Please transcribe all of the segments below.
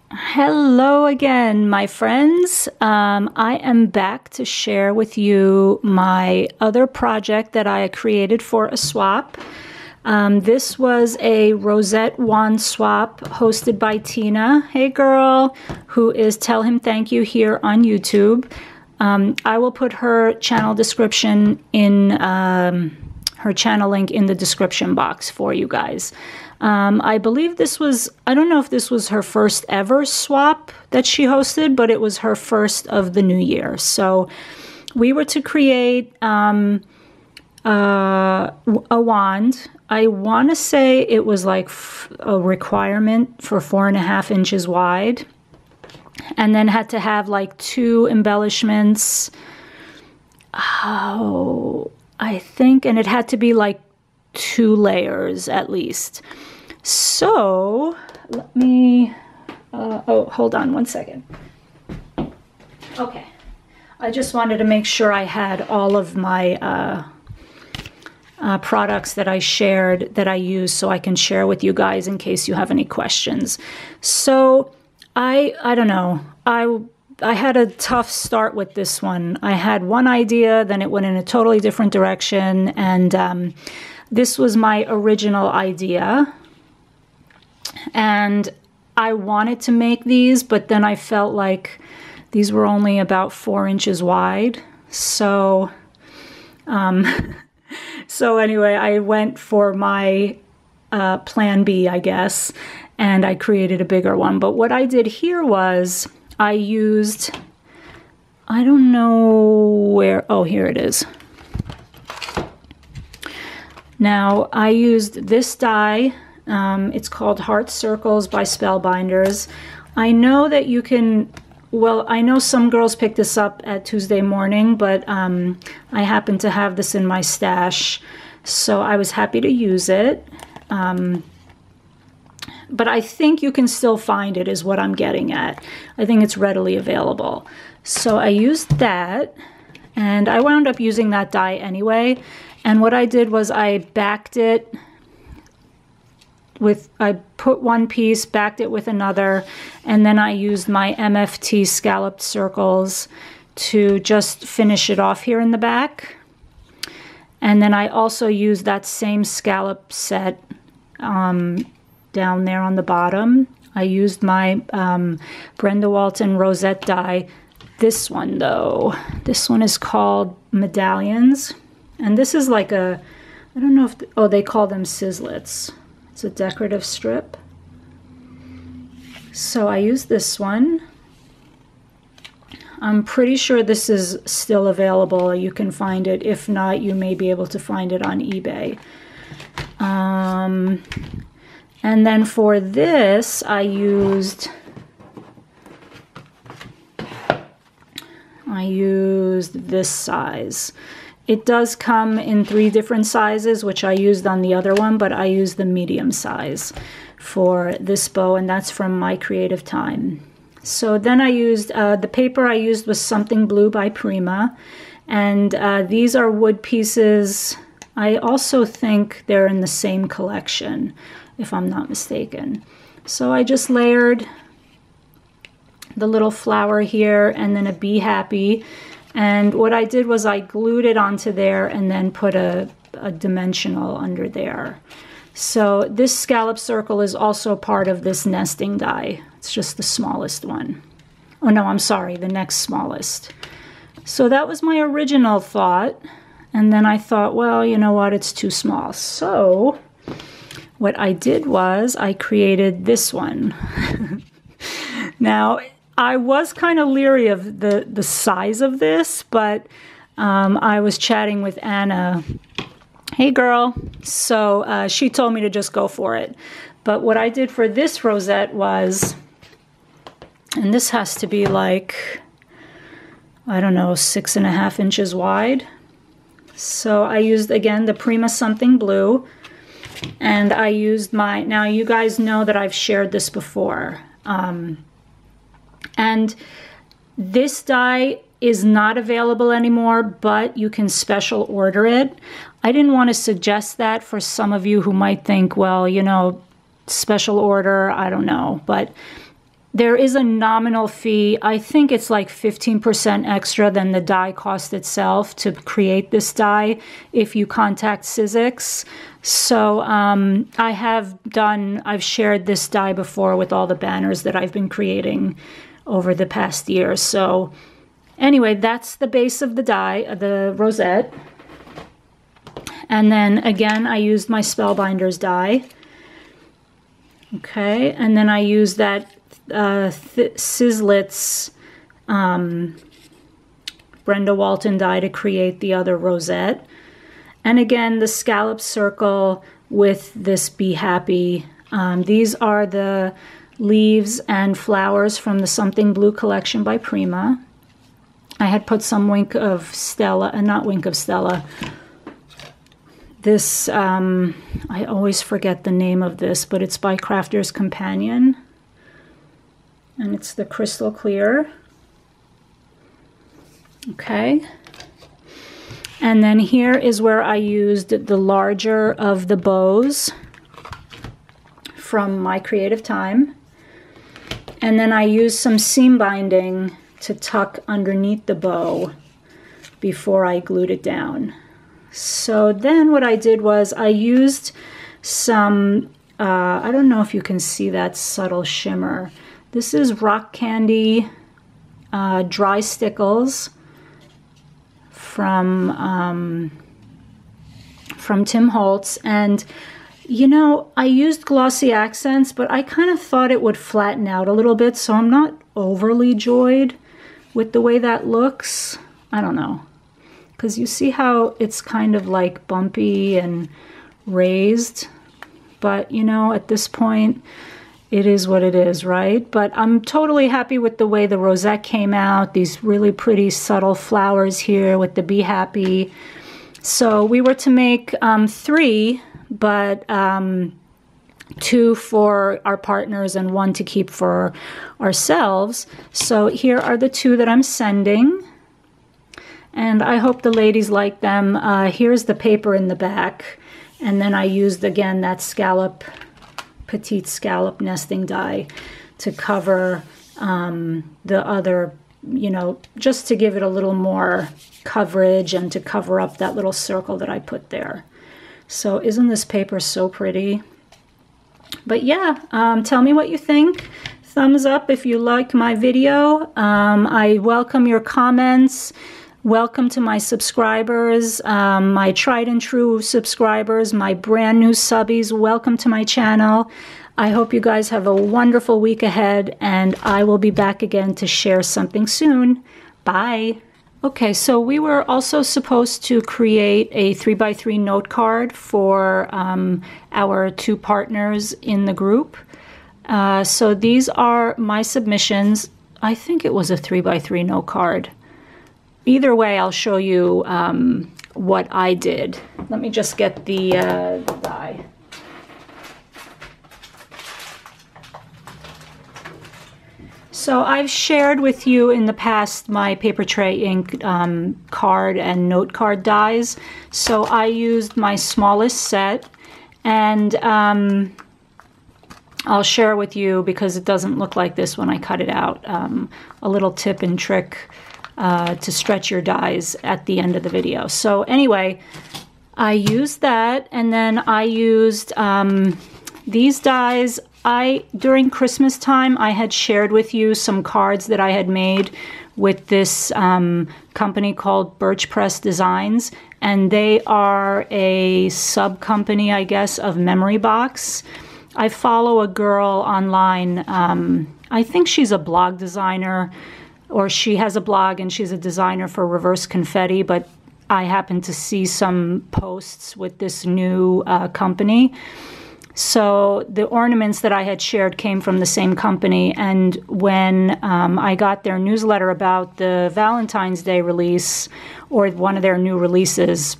Hello again, my friends. I am back to share with you my other project that I created for a swap. This was a Rosette wand swap hosted by Tina, hey girl, who is Tell Him Thank You here on YouTube. I will put her channel description in her channel link in the description box for you guys. I believe this was, I don't know if this was her first ever swap that she hosted, but it was her first of the new year. So we were to create a wand. I want to say it was like a requirement for 4.5 inches wide, and then had to have like 2 embellishments. Oh, I think, and it had to be like 2 layers at least. So let me, oh, hold on one second. Okay, I just wanted to make sure I had all of my products that I shared, that I use, so I can share with you guys in case you have any questions. So I don't know, I had a tough start with this one. I had one idea, then it went in a totally different direction, and this was my original idea. And I wanted to make these, but then I felt like these were only about 4 inches wide. So, so anyway, I went for my plan B, I guess, and I created a bigger one. But what I did here was I used, I don't know where, oh, here it is. Now, I used this die. It's called Heart Circles by Spellbinders. I know that you can, well, I know some girls pick this up at Tuesday morning, but I happen to have this in my stash, so I was happy to use it. But I think you can still find it, is what I'm getting at. I think it's readily available. So I used that, and I wound up using that die anyway. And what I did was I backed it with, I put one piece, backed it with another, and then I used my MFT scalloped circles to just finish it off here in the back. And then I also used that same scallop set down there on the bottom. I used my Brenda Walton Rosette die. This one though, this one is called Medallions. And this is like a, I don't know if, oh, they call them sizzlets. It's a decorative strip. So I used this one. I'm pretty sure this is still available. You can find it. If not, you may be able to find it on eBay. And then for this, I used this size. It does come in 3 different sizes, which I used on the other one, but I used the medium size for this bow, and that's from My Creative Time. So then I used, the paper I used was Something Blue by Prima, and these are wood pieces. I also think they're in the same collection, if I'm not mistaken. So I just layered the little flower here and then a Be Happy. And what I did was I glued it onto there and then put a dimensional under there. So this scallop circle is also part of this nesting die. It's just the smallest one. Oh no, I'm sorry, the next smallest. So that was my original thought. And then I thought, well, you know what, it's too small. So what I did was I created this one. Now, I was kind of leery of the size of this, but I was chatting with Anna. Hey girl. So she told me to just go for it. But what I did for this rosette was, and this has to be like, I don't know, 6.5 inches wide. So I used, again, the Prima Something Blue. And I used my, now you guys know that I've shared this before. And this die is not available anymore, but you can special order it. I didn't want to suggest that for some of you who might think, well, you know, special order, I don't know. But There is a nominal fee. I think it's like 15% extra than the die cost itself to create this die if you contact Sizzix. So I've shared this die before with all the banners that I've been creating over the past year. So anyway, that's the base of the die, the Rosette. And then again, I used my Spellbinders die. Okay, and then I used that Sizzlitz Brenda Walton die to create the other Rosette. And again, the scallop circle with this Be Happy. These are the leaves and flowers from the Something Blue collection by Prima. I had put some Wink of Stella, not Wink of Stella. This, I always forget the name of this, but it's by Crafter's Companion. And it's the crystal clear. Okay. And then here is where I used the larger of the bows from My Creative Time. And then I used some seam binding to tuck underneath the bow before I glued it down. So then what I did was I used some, I don't know if you can see that subtle shimmer. This is Rock Candy Dry Stickles from Tim Holtz. And you know, I used glossy accents, but I kind of thought it would flatten out a little bit, so I'm not overly joyed with the way that looks. I don't know. Because you see how it's kind of like bumpy and raised. But, you know, at this point, it is what it is, right? But I'm totally happy with the way the Rosette came out. These really pretty subtle flowers here with the Be Happy. So we were to make 3, but 2 for our partners and 1 to keep for ourselves. So here are the 2 that I'm sending. And I hope the ladies like them. Here's the paper in the back. And then I used, again, that scallop, petite scallop nesting die to cover the other, you know, just to give it a little more coverage and to cover up that little circle that I put there. So isn't this paper so pretty? But yeah, tell me what you think. Thumbs up if you like my video. I welcome your comments. Welcome to my subscribers, my tried and true subscribers, my brand new subbies. Welcome to my channel. I hope you guys have a wonderful week ahead, and I will be back again to share something soon. Bye. Okay, so we were also supposed to create a 3x3 note card for our 2 partners in the group. So these are my submissions. I think it was a 3x3 note card. Either way, I'll show you what I did. Let me just get the die. So I've shared with you in the past my paper tray ink card and note card dies. So I used my smallest set, and I'll share with you, because it doesn't look like this when I cut it out, a little tip and trick to stretch your dies at the end of the video. So anyway, I used that, and then I used these dies. During Christmas time, I had shared with you some cards that I had made with this company called Birch Press Designs, and they are a sub-company, I guess, of Memory Box. I follow a girl online, I think she's a blog designer, or she has a blog and she's a designer for Reverse Confetti, but I happened to see some posts with this new company. So the ornaments that I had shared came from the same company, and when I got their newsletter about the Valentine's Day release, or one of their new releases,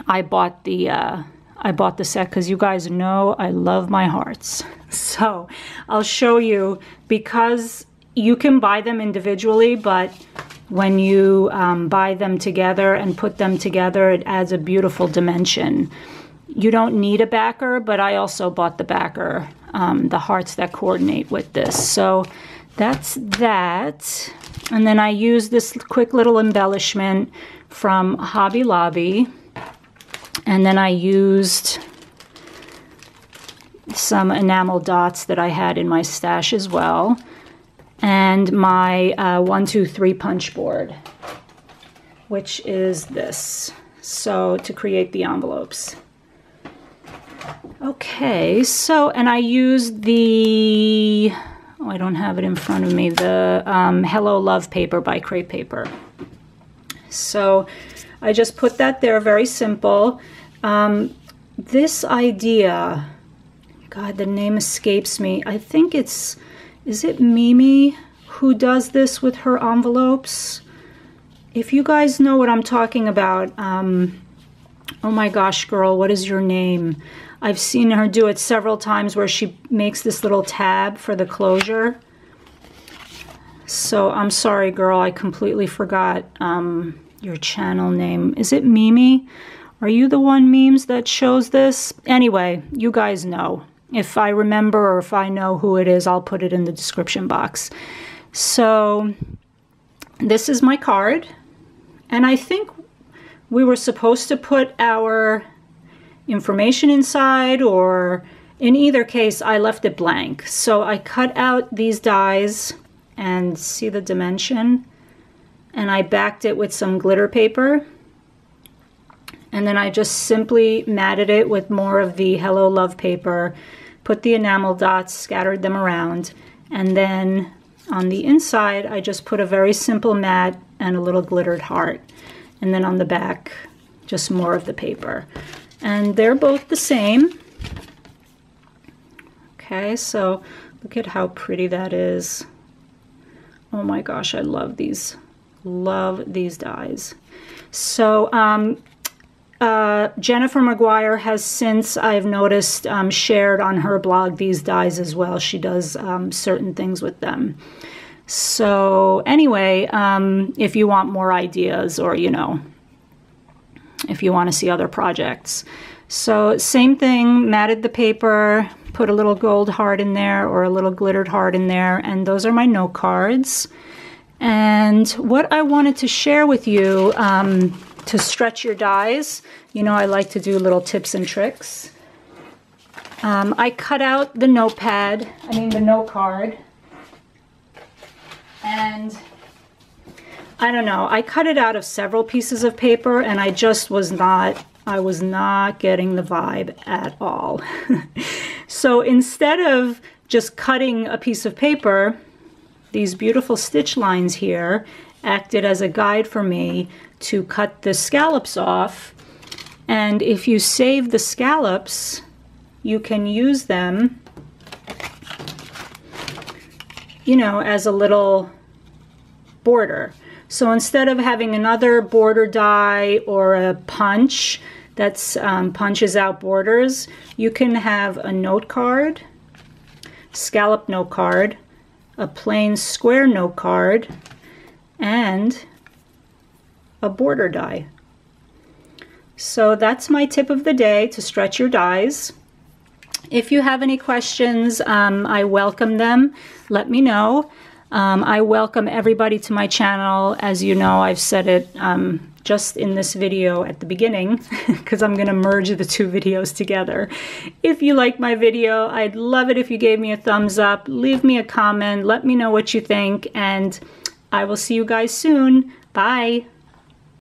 I bought the set, because you guys know I love my hearts. So I'll show you, because you can buy them individually, but when you buy them together and put them together, it adds a beautiful dimension. You don't need a backer, but I also bought the backer, the hearts that coordinate with this. So that's that. And then I used this quick little embellishment from Hobby Lobby. And then I used some enamel dots that I had in my stash as well. And my 1, 2, 3 punch board, which is this. So to create the envelopes. Okay, so, and I used the, oh, I don't have it in front of me, the Hello Love paper by Crepe Paper. So I just put that there, very simple. This idea, God, the name escapes me. I think it's, is it Mimi who does this with her envelopes? If you guys know what I'm talking about, oh my gosh, girl, what is your name? I've seen her do it several times where she makes this little tab for the closure. So I'm sorry, girl, I completely forgot your channel name. Is it Mimi? Are you the one, Memes, that shows this? Anyway, you guys know. If I remember or if I know who it is, I'll put it in the description box. So this is my card. And I think we were supposed to put our information inside, or in either case, I left it blank. So I cut out these dies and see the dimension. And I backed it with some glitter paper. And then I just simply matted it with more of the Hello Love paper, put the enamel dots, scattered them around, and then on the inside I just put a very simple mat and a little glittered heart. And then on the back, just more of the paper. And they're both the same. Okay, so look at how pretty that is. Oh my gosh, I love these. Love these dies. So Jennifer McGuire has since, I've noticed, shared on her blog these dies as well. She does certain things with them. So anyway, if you want more ideas, or, you know, if you want to see other projects. So same thing, matted the paper, put a little gold heart in there or a little glittered heart in there, and those are my note cards. And what I wanted to share with you, to stretch your dies, you know, I like to do little tips and tricks. I cut out the notepad, the note card, and I don't know, I cut it out of several pieces of paper, and I just was not, I was not getting the vibe at all. So instead of just cutting a piece of paper, these beautiful stitch lines here acted as a guide for me to cut the scallops off. And if you save the scallops, you can use them, you know, as a little border. So instead of having another border die or a punch that's punches out borders, you can have a note card, scallop note card, a plain square note card, and a border die. So that's my tip of the day to stretch your dies. If you have any questions, I welcome them. Let me know. I welcome everybody to my channel. As you know, I've said it just in this video at the beginning, because I'm going to merge the two videos together. If you like my video, I'd love it if you gave me a thumbs up, leave me a comment, let me know what you think, and I will see you guys soon. Bye.